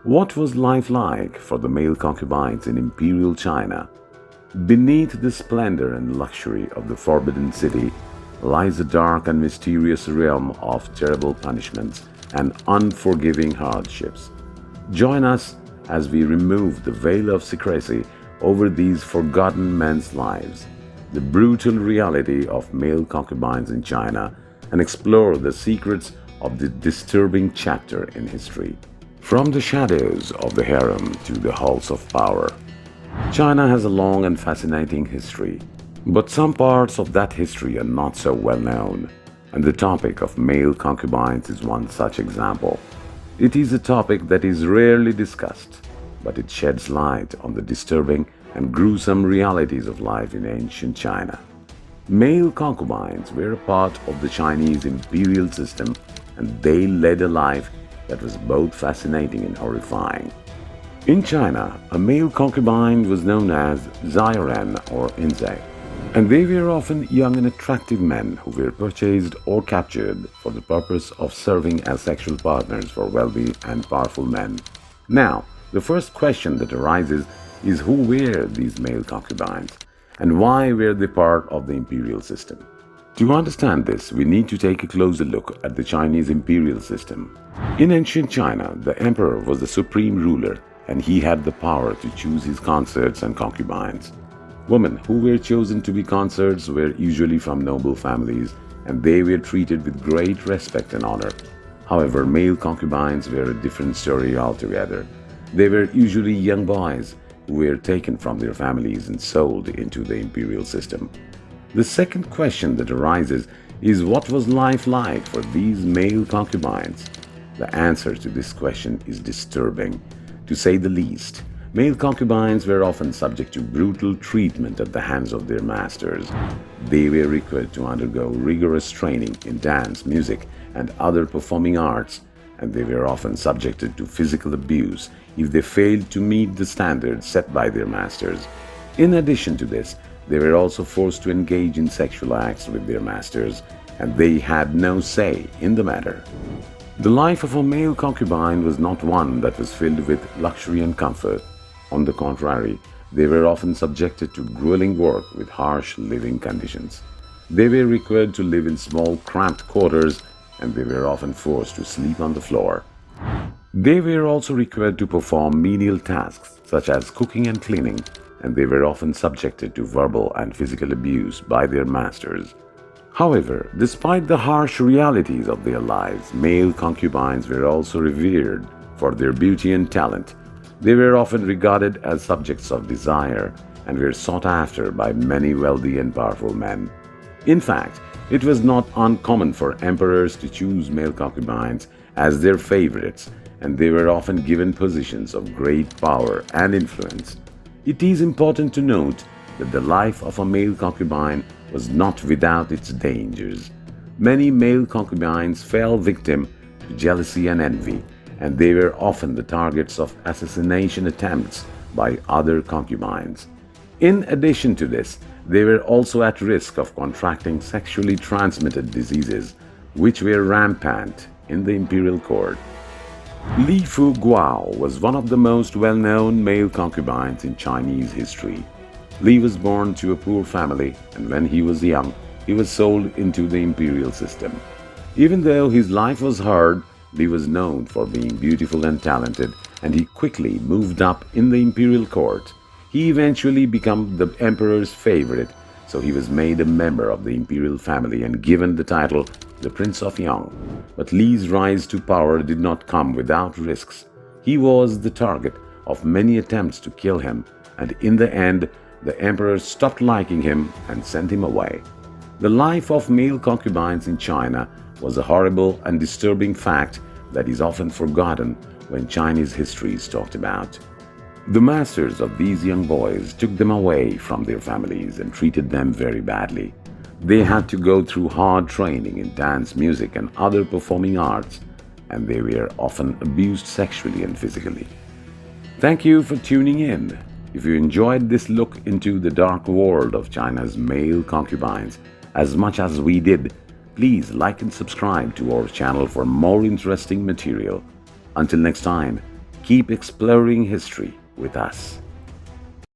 What was life like for the male concubines in imperial China? Beneath the splendor and luxury of the Forbidden City lies a dark and mysterious realm of terrible punishments and unforgiving hardships. Join us as we remove the veil of secrecy over these forgotten men's lives, the brutal reality of male concubines in China, and explore the secrets of the disturbing chapter in history. From the shadows of the harem to the halls of power, China has a long and fascinating history. But some parts of that history are not so well known, and the topic of male concubines is one such example. It is a topic that is rarely discussed, but it sheds light on the disturbing and gruesome realities of life in ancient China. Male concubines were a part of the Chinese imperial system, and they led a life that was both fascinating and horrifying. In China, a male concubine was known as Zairen or Inze, and they were often young and attractive men who were purchased or captured for the purpose of serving as sexual partners for wealthy and powerful men. Now, the first question that arises is who were these male concubines and why were they part of the imperial system? To understand this, we need to take a closer look at the Chinese imperial system. In ancient China, the emperor was the supreme ruler and he had the power to choose his consorts and concubines. Women who were chosen to be consorts were usually from noble families and they were treated with great respect and honor. However, male concubines were a different story altogether. They were usually young boys who were taken from their families and sold into the imperial system. The second question that arises is what was life like for these male concubines? The answer to this question is disturbing, to say the least. Male concubines were often subject to brutal treatment at the hands of their masters. They were required to undergo rigorous training in dance, music, and other performing arts, and they were often subjected to physical abuse if they failed to meet the standards set by their masters. In addition to this, they were also forced to engage in sexual acts with their masters, and they had no say in the matter. The life of a male concubine was not one that was filled with luxury and comfort. On the contrary, they were often subjected to grueling work with harsh living conditions. They were required to live in small, cramped quarters, and they were often forced to sleep on the floor. They were also required to perform menial tasks such as cooking and cleaning, and they were often subjected to verbal and physical abuse by their masters. However, despite the harsh realities of their lives, male concubines were also revered for their beauty and talent. They were often regarded as subjects of desire and were sought after by many wealthy and powerful men. In fact, it was not uncommon for emperors to choose male concubines as their favorites, and they were often given positions of great power and influence. It is important to note that the life of a male concubine was not without its dangers. Many male concubines fell victim to jealousy and envy, and they were often the targets of assassination attempts by other concubines. In addition to this, they were also at risk of contracting sexually transmitted diseases, which were rampant in the imperial court. Li Fu Guao was one of the most well-known male concubines in Chinese history. Li was born to a poor family, and when he was young, he was sold into the imperial system. Even though his life was hard, Li was known for being beautiful and talented, and he quickly moved up in the imperial court. He eventually became the emperor's favorite, so he was made a member of the imperial family and given the title the Prince of Yang. But Li's rise to power did not come without risks. He was the target of many attempts to kill him, and in the end, the emperor stopped liking him and sent him away. The life of male concubines in China was a horrible and disturbing fact that is often forgotten when Chinese history is talked about. The masters of these young boys took them away from their families and treated them very badly. They had to go through hard training in dance, music, and other performing arts, and they were often abused sexually and physically. Thank you for tuning in. If you enjoyed this look into the dark world of China's male concubines as much as we did, please like and subscribe to our channel for more interesting material. Until next time, Keep exploring history with us.